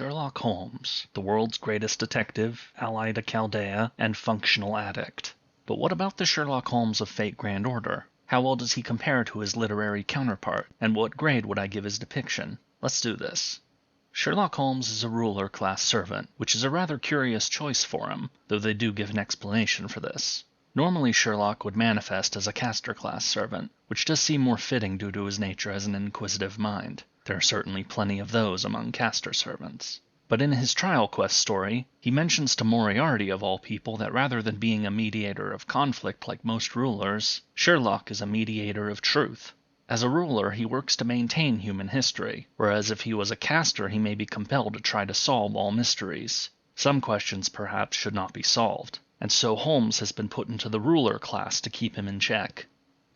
Sherlock Holmes, the world's greatest detective, ally to Chaldea, and functional addict. But what about the Sherlock Holmes of Fate Grand Order? How well does he compare to his literary counterpart, and what grade would I give his depiction? Let's do this. Sherlock Holmes is a ruler-class servant, which is a rather curious choice for him, though they do give an explanation for this. Normally Sherlock would manifest as a caster-class servant, which does seem more fitting due to his nature as an inquisitive mind. There are certainly plenty of those among caster servants. But in his trial quest story, he mentions to Moriarty of all people that rather than being a mediator of conflict like most rulers, Sherlock is a mediator of truth. As a ruler, he works to maintain human history, whereas if he was a caster he may be compelled to try to solve all mysteries. Some questions perhaps should not be solved, and so Holmes has been put into the ruler class to keep him in check.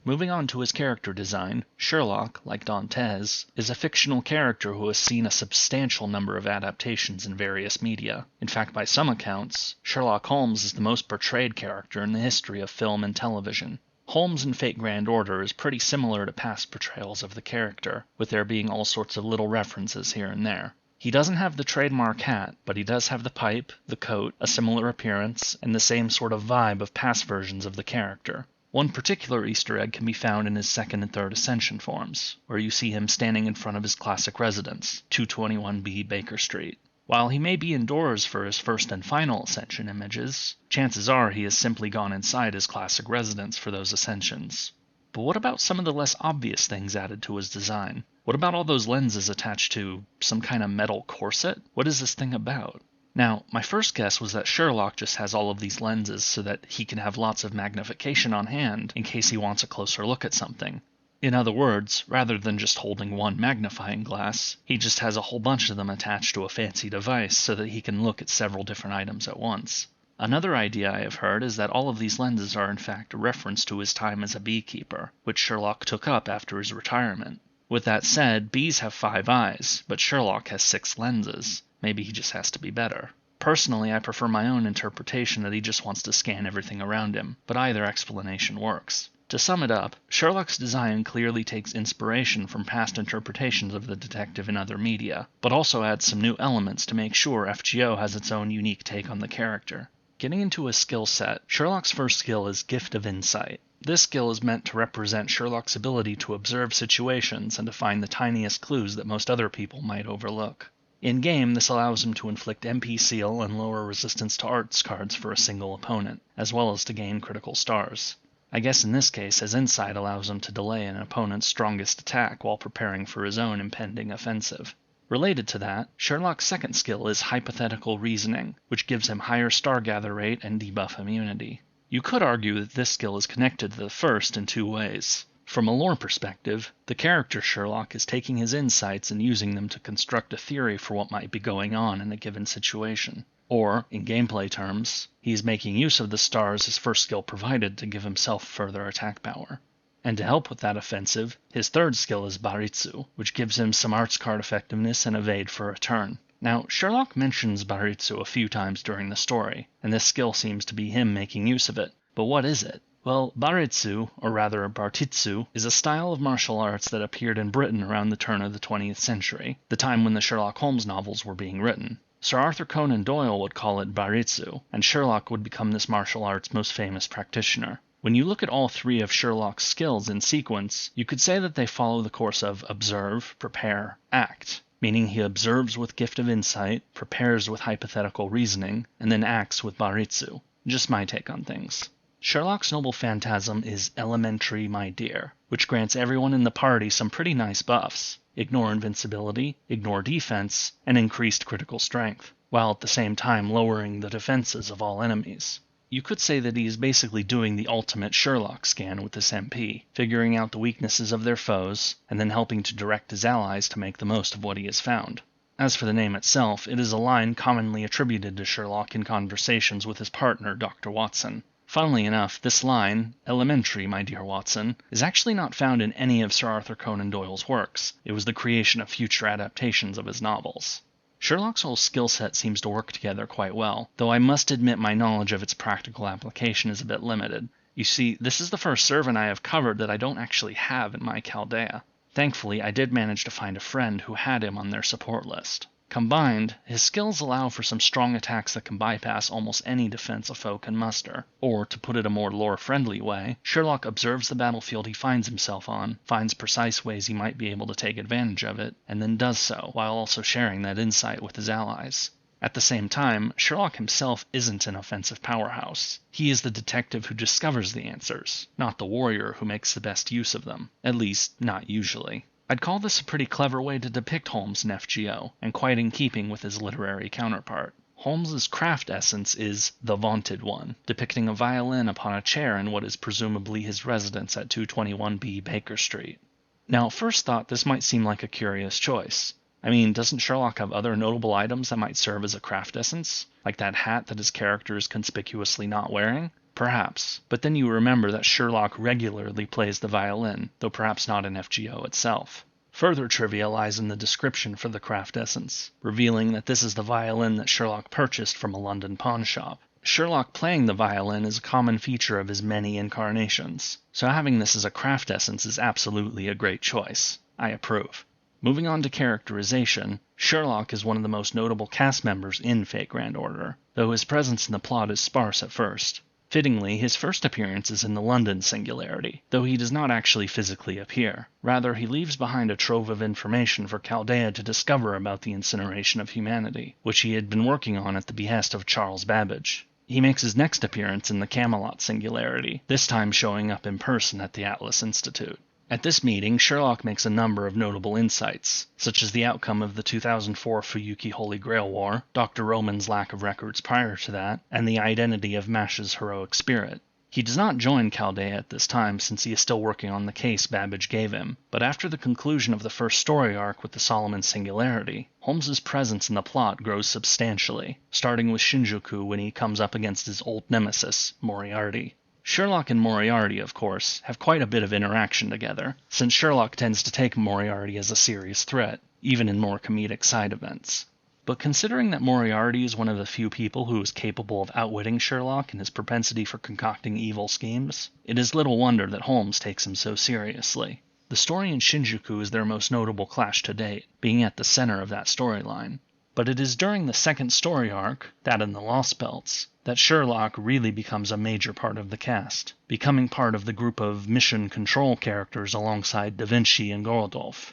Moving on to his character design, Sherlock, like Dantes, is a fictional character who has seen a substantial number of adaptations in various media. In fact, by some accounts, Sherlock Holmes is the most portrayed character in the history of film and television. Holmes in Fate Grand Order is pretty similar to past portrayals of the character, with there being all sorts of little references here and there. He doesn't have the trademark hat, but he does have the pipe, the coat, a similar appearance, and the same sort of vibe of past versions of the character. One particular Easter egg can be found in his second and third Ascension forms, where you see him standing in front of his classic residence, 221B Baker Street. While he may be indoors for his first and final Ascension images, chances are he has simply gone inside his classic residence for those Ascensions. But what about some of the less obvious things added to his design? What about all those lenses attached to some kind of metal corset? What is this thing about? Now, my first guess was that Sherlock just has all of these lenses so that he can have lots of magnification on hand in case he wants a closer look at something. In other words, rather than just holding one magnifying glass, he just has a whole bunch of them attached to a fancy device so that he can look at several different items at once. Another idea I have heard is that all of these lenses are in fact a reference to his time as a beekeeper, which Sherlock took up after his retirement. With that said, bees have 5 eyes, but Sherlock has 6 lenses. Maybe he just has to be better. Personally, I prefer my own interpretation that he just wants to scan everything around him, but either explanation works. To sum it up, Sherlock's design clearly takes inspiration from past interpretations of the detective in other media, but also adds some new elements to make sure FGO has its own unique take on the character. Getting into his skill set, Sherlock's first skill is Gift of Insight. This skill is meant to represent Sherlock's ability to observe situations and to find the tiniest clues that most other people might overlook. In-game, this allows him to inflict MP Seal and lower resistance to arts cards for a single opponent, as well as to gain critical stars. I guess in this case, his insight allows him to delay an opponent's strongest attack while preparing for his own impending offensive. Related to that, Sherlock's second skill is Hypothetical Reasoning, which gives him higher star gather rate and debuff immunity. You could argue that this skill is connected to the first in 2 ways. From a lore perspective, the character Sherlock is taking his insights and using them to construct a theory for what might be going on in a given situation. Or, in gameplay terms, he is making use of the stars his first skill provided to give himself further attack power. And to help with that offensive, his third skill is Baritsu, which gives him some arts card effectiveness and evade for a turn. Now, Sherlock mentions Baritsu a few times during the story, and this skill seems to be him making use of it. But what is it? Well, Baritsu, or rather Bartitsu, is a style of martial arts that appeared in Britain around the turn of the 20th century, the time when the Sherlock Holmes novels were being written. Sir Arthur Conan Doyle would call it Baritsu, and Sherlock would become this martial art's most famous practitioner. When you look at all 3 of Sherlock's skills in sequence, you could say that they follow the course of observe, prepare, act, meaning he observes with Gift of Insight, prepares with Hypothetical Reasoning, and then acts with Baritsu. Just my take on things. Sherlock's noble phantasm is Elementary My Dear, which grants everyone in the party some pretty nice buffs. Ignore invincibility, ignore defense, and increased critical strength, while at the same time lowering the defenses of all enemies. You could say that he is basically doing the ultimate Sherlock scan with this MP, figuring out the weaknesses of their foes, and then helping to direct his allies to make the most of what he has found. As for the name itself, it is a line commonly attributed to Sherlock in conversations with his partner, Dr. Watson. Funnily enough, this line, Elementary, my dear Watson, is actually not found in any of Sir Arthur Conan Doyle's works. It was the creation of future adaptations of his novels. Sherlock's whole skill set seems to work together quite well, though I must admit my knowledge of its practical application is a bit limited. You see, this is the first servant I have covered that I don't actually have in my Chaldea. Thankfully, I did manage to find a friend who had him on their support list. Combined, his skills allow for some strong attacks that can bypass almost any defense a foe can muster. Or, to put it a more lore-friendly way, Sherlock observes the battlefield he finds himself on, finds precise ways he might be able to take advantage of it, and then does so, while also sharing that insight with his allies. At the same time, Sherlock himself isn't an offensive powerhouse. He is the detective who discovers the answers, not the warrior who makes the best use of them. At least, not usually. I'd call this a pretty clever way to depict Holmes in FGO, and quite in keeping with his literary counterpart. Holmes's craft essence is the vaunted one, depicting a violin upon a chair in what is presumably his residence at 221B Baker Street. Now, at first thought, this might seem like a curious choice. I mean, doesn't Sherlock have other notable items that might serve as a craft essence? Like that hat that his character is conspicuously not wearing? Perhaps, but then you remember that Sherlock regularly plays the violin, though perhaps not in FGO itself. Further trivia lies in the description for the craft essence, revealing that this is the violin that Sherlock purchased from a London pawnshop. Sherlock playing the violin is a common feature of his many incarnations, so having this as a craft essence is absolutely a great choice. I approve. Moving on to characterization, Sherlock is one of the most notable cast members in Fate Grand Order, though his presence in the plot is sparse at first. Fittingly, his first appearance is in the London Singularity, though he does not actually physically appear. Rather, he leaves behind a trove of information for Chaldea to discover about the incineration of humanity, which he had been working on at the behest of Charles Babbage. He makes his next appearance in the Camelot Singularity, this time showing up in person at the Atlas Institute. At this meeting, Sherlock makes a number of notable insights, such as the outcome of the 2004 Fuyuki Holy Grail War, Dr. Roman's lack of records prior to that, and the identity of Mash's heroic spirit. He does not join Chaldea at this time since he is still working on the case Babbage gave him, but after the conclusion of the first story arc with the Solomon Singularity, Holmes's presence in the plot grows substantially, starting with Shinjuku when he comes up against his old nemesis, Moriarty. Sherlock and Moriarty, of course, have quite a bit of interaction together, since Sherlock tends to take Moriarty as a serious threat, even in more comedic side events. But considering that Moriarty is one of the few people who is capable of outwitting Sherlock in his propensity for concocting evil schemes, it is little wonder that Holmes takes him so seriously. The story in Shinjuku is their most notable clash to date, being at the center of that storyline. But it is during the second story arc, that in the Lost Belts, that Sherlock really becomes a major part of the cast, becoming part of the group of mission control characters alongside Da Vinci and Gorodolph.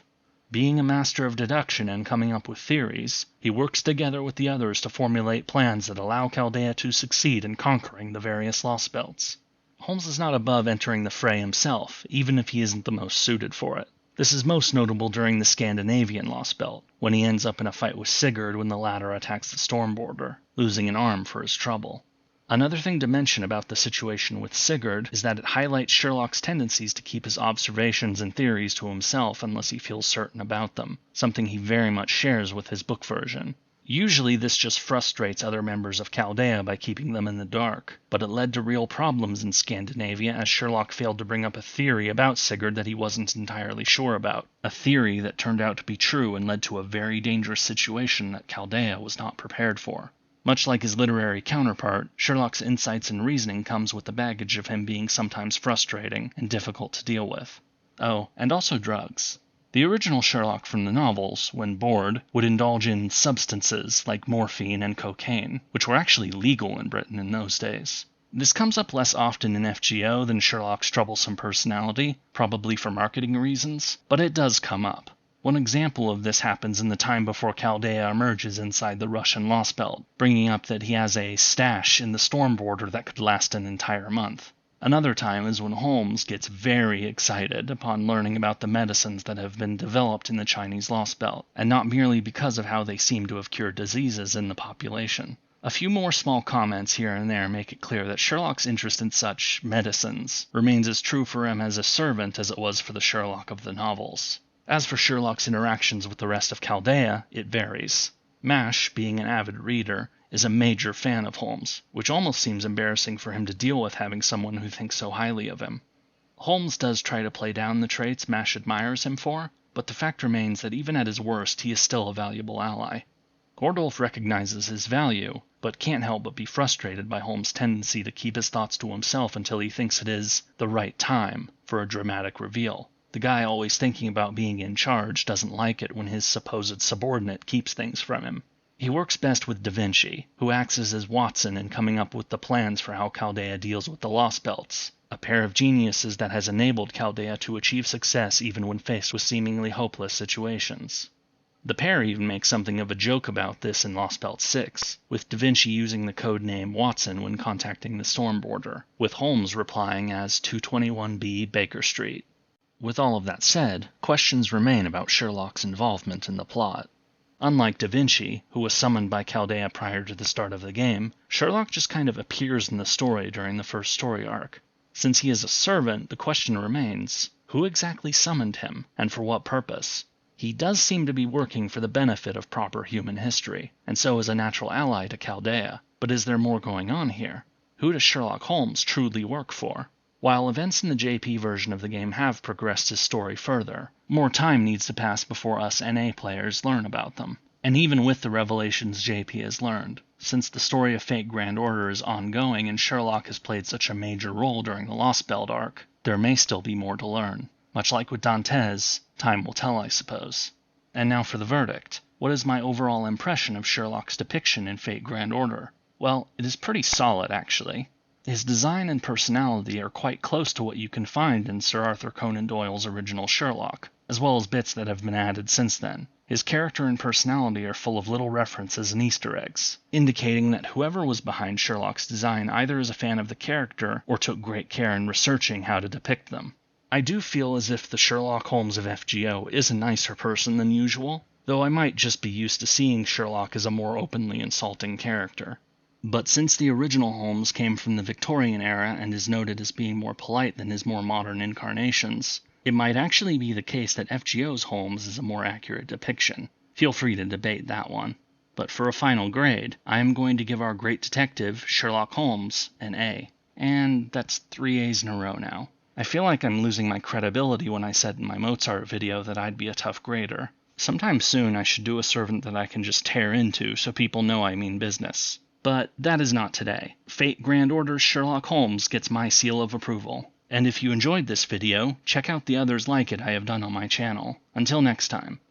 Being a master of deduction and coming up with theories, he works together with the others to formulate plans that allow Chaldea to succeed in conquering the various Lost Belts. Holmes is not above entering the fray himself, even if he isn't the most suited for it. This is most notable during the Scandinavian Lost Belt, when he ends up in a fight with Sigurd when the latter attacks the Storm Border, losing an arm for his trouble. Another thing to mention about the situation with Sigurd is that it highlights Sherlock's tendencies to keep his observations and theories to himself unless he feels certain about them, something he very much shares with his book version. Usually this just frustrates other members of Chaldea by keeping them in the dark, but it led to real problems in Scandinavia as Sherlock failed to bring up a theory about Sigurd that he wasn't entirely sure about, a theory that turned out to be true and led to a very dangerous situation that Chaldea was not prepared for. Much like his literary counterpart, Sherlock's insights and reasoning comes with the baggage of him being sometimes frustrating and difficult to deal with. Oh, and also drugs. The original Sherlock from the novels, when bored, would indulge in substances like morphine and cocaine, which were actually legal in Britain in those days. This comes up less often in FGO than Sherlock's troublesome personality, probably for marketing reasons, but it does come up. One example of this happens in the time before Chaldea emerges inside the Russian Lost Belt, bringing up that he has a stash in the Storm Border that could last an entire month. Another time is when Holmes gets very excited upon learning about the medicines that have been developed in the Chinese Lost Belt, and not merely because of how they seem to have cured diseases in the population. A few more small comments here and there make it clear that Sherlock's interest in such medicines remains as true for him as a servant as it was for the Sherlock of the novels. As for Sherlock's interactions with the rest of Chaldea, it varies. Mash, being an avid reader, is a major fan of Holmes, which almost seems embarrassing for him to deal with having someone who thinks so highly of him. Holmes does try to play down the traits Mash admires him for, but the fact remains that even at his worst he is still a valuable ally. Gorodolph recognizes his value, but can't help but be frustrated by Holmes' tendency to keep his thoughts to himself until he thinks it is the right time for a dramatic reveal. The guy always thinking about being in charge doesn't like it when his supposed subordinate keeps things from him. He works best with Da Vinci, who acts as his Watson in coming up with the plans for how Chaldea deals with the Lost Belts, a pair of geniuses that has enabled Chaldea to achieve success even when faced with seemingly hopeless situations. The pair even make something of a joke about this in Lost Belt 6, with Da Vinci using the code name Watson when contacting the Stormboarder, with Holmes replying as 221B Baker Street. With all of that said, questions remain about Sherlock's involvement in the plot. Unlike Da Vinci, who was summoned by Chaldea prior to the start of the game, Sherlock just kind of appears in the story during the first story arc. Since he is a servant, the question remains, who exactly summoned him, and for what purpose? He does seem to be working for the benefit of proper human history, and so is a natural ally to Chaldea. But is there more going on here? Who does Sherlock Holmes truly work for? While events in the JP version of the game have progressed his story further, more time needs to pass before us NA players learn about them. And even with the revelations JP has learned, since the story of Fate Grand Order is ongoing and Sherlock has played such a major role during the Lost Belt arc, there may still be more to learn. Much like with Dantes, time will tell, I suppose. And now for the verdict. What is my overall impression of Sherlock's depiction in Fate Grand Order? Well, it is pretty solid, actually. His design and personality are quite close to what you can find in Sir Arthur Conan Doyle's original Sherlock, as well as bits that have been added since then. His character and personality are full of little references and Easter eggs, indicating that whoever was behind Sherlock's design either is a fan of the character or took great care in researching how to depict them. I do feel as if the Sherlock Holmes of FGO is a nicer person than usual, though I might just be used to seeing Sherlock as a more openly insulting character. But since the original Holmes came from the Victorian era and is noted as being more polite than his more modern incarnations, it might actually be the case that FGO's Holmes is a more accurate depiction. Feel free to debate that one. But for a final grade, I am going to give our great detective, Sherlock Holmes, an A. And that's 3 A's in a row now. I feel like I'm losing my credibility when I said in my Mozart video that I'd be a tough grader. Sometime soon I should do a servant that I can just tear into so people know I mean business. But that is not today. Fate Grand Order's Sherlock Holmes gets my seal of approval. And if you enjoyed this video, check out the others like it I have done on my channel. Until next time.